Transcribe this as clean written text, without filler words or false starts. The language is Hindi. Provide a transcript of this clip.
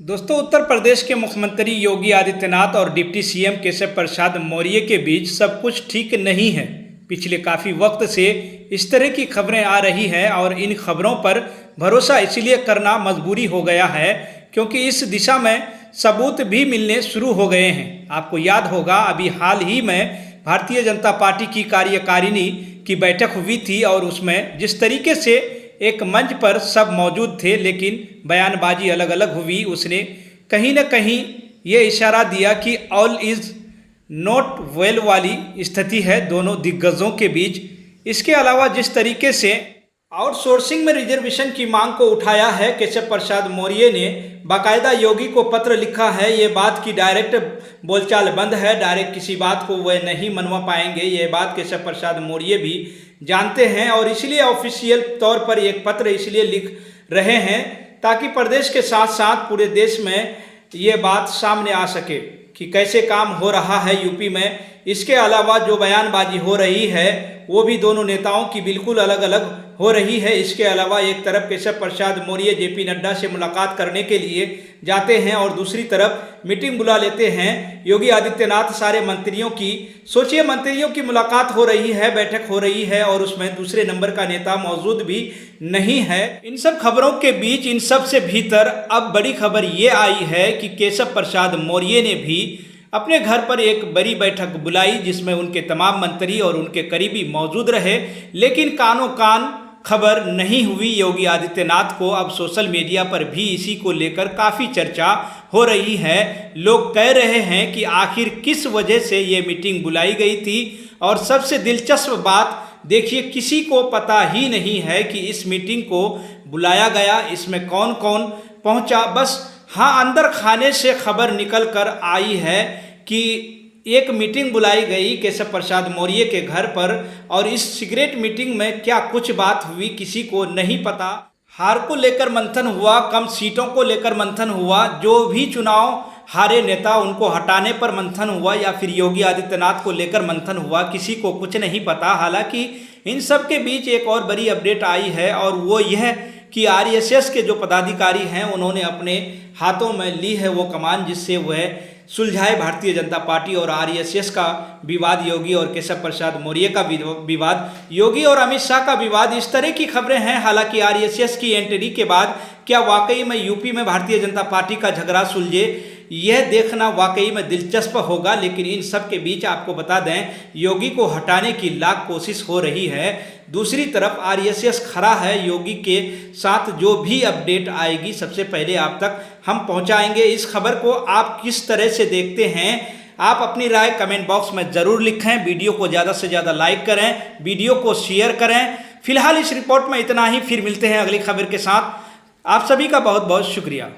दोस्तों, उत्तर प्रदेश के मुख्यमंत्री योगी आदित्यनाथ और डिप्टी सीएम केशव प्रसाद मौर्य के बीच सब कुछ ठीक नहीं है। पिछले काफ़ी वक्त से इस तरह की खबरें आ रही हैं और इन खबरों पर भरोसा इसलिए करना मजबूरी हो गया है क्योंकि इस दिशा में सबूत भी मिलने शुरू हो गए हैं। आपको याद होगा, अभी हाल ही में भारतीय जनता पार्टी की कार्यकारिणी की बैठक हुई थी और उसमें जिस तरीके से एक मंच पर सब मौजूद थे लेकिन बयानबाजी अलग अलग हुई, उसने कहीं न कहीं ये इशारा दिया कि ऑल इज़ नॉट वेल वाली स्थिति है दोनों दिग्गजों के बीच। इसके अलावा जिस तरीके से आउटसोर्सिंग में रिजर्वेशन की मांग को उठाया है, केशव प्रसाद मौर्य ने बाकायदा योगी को पत्र लिखा है। ये बात की डायरेक्ट बोलचाल बंद है, डायरेक्ट किसी बात को वह नहीं मनवा पाएंगे, ये बात केशव प्रसाद मौर्य भी जानते हैं और इसलिए ऑफिशियल तौर पर एक पत्र इसलिए लिख रहे हैं ताकि प्रदेश के साथ साथ पूरे देश में ये बात सामने आ सके कि कैसे काम हो रहा है यूपी में। इसके अलावा जो बयानबाजी हो रही है वो भी दोनों नेताओं की बिल्कुल अलग अलग हो रही है। इसके अलावा एक तरफ केशव प्रसाद मौर्य जेपी नड्डा से मुलाकात करने के लिए जाते हैं और दूसरी तरफ मीटिंग बुला लेते हैं योगी आदित्यनाथ सारे मंत्रियों की। सोचिए, मंत्रियों की मुलाकात हो रही है, बैठक हो रही है और उसमें दूसरे नंबर का नेता मौजूद भी नहीं है। इन सब खबरों के बीच, इन सब से भीतर अब बड़ी खबर ये आई है कि केशव प्रसाद मौर्य ने भी अपने घर पर एक बड़ी बैठक बुलाई जिसमें उनके तमाम मंत्री और उनके करीबी मौजूद रहे, लेकिन कानों कान खबर नहीं हुई योगी आदित्यनाथ को। अब सोशल मीडिया पर भी इसी को लेकर काफ़ी चर्चा हो रही है। लोग कह रहे हैं कि आखिर किस वजह से ये मीटिंग बुलाई गई थी और सबसे दिलचस्प बात देखिए, किसी को पता ही नहीं है कि इस मीटिंग को बुलाया गया, इसमें कौन कौन पहुंचा। बस हाँ, अंदर खाने से खबर निकल कर आई है कि एक मीटिंग बुलाई गई केशव प्रसाद मौर्य के घर पर और इस सीक्रेट मीटिंग में क्या कुछ बात हुई किसी को नहीं पता। हार को लेकर मंथन हुआ, कम सीटों को लेकर मंथन हुआ, जो भी चुनाव हारे नेता उनको हटाने पर मंथन हुआ या फिर योगी आदित्यनाथ को लेकर मंथन हुआ, किसी को कुछ नहीं पता। हालांकि इन सब के बीच एक और बड़ी अपडेट आई है और वो यह कि आरएसएस के जो पदाधिकारी हैं उन्होंने अपने हाथों में ली है वो कमान जिससे वह सुलझाए भारतीय जनता पार्टी और आरएसएस का विवाद, योगी और केशव प्रसाद मौर्य का विवाद, योगी और अमित शाह का विवाद। इस तरह की खबरें हैं। हालांकि आरएसएस की एंट्री के बाद क्या वाकई में यूपी में भारतीय जनता पार्टी का झगड़ा सुलझे, यह देखना वाकई में दिलचस्प होगा। लेकिन इन सब के बीच आपको बता दें, योगी को हटाने की लाख कोशिश हो रही है, दूसरी तरफ आरएसएस खड़ा है। योगी के साथ जो भी अपडेट आएगी सबसे पहले आप तक हम पहुंचाएंगे। इस खबर को आप किस तरह से देखते हैं, आप अपनी राय कमेंट बॉक्स में ज़रूर लिखें। वीडियो को ज़्यादा से ज़्यादा लाइक करें, वीडियो को शेयर करें। फिलहाल इस रिपोर्ट में इतना ही, फिर मिलते हैं अगली खबर के साथ। आप सभी का बहुत बहुत शुक्रिया।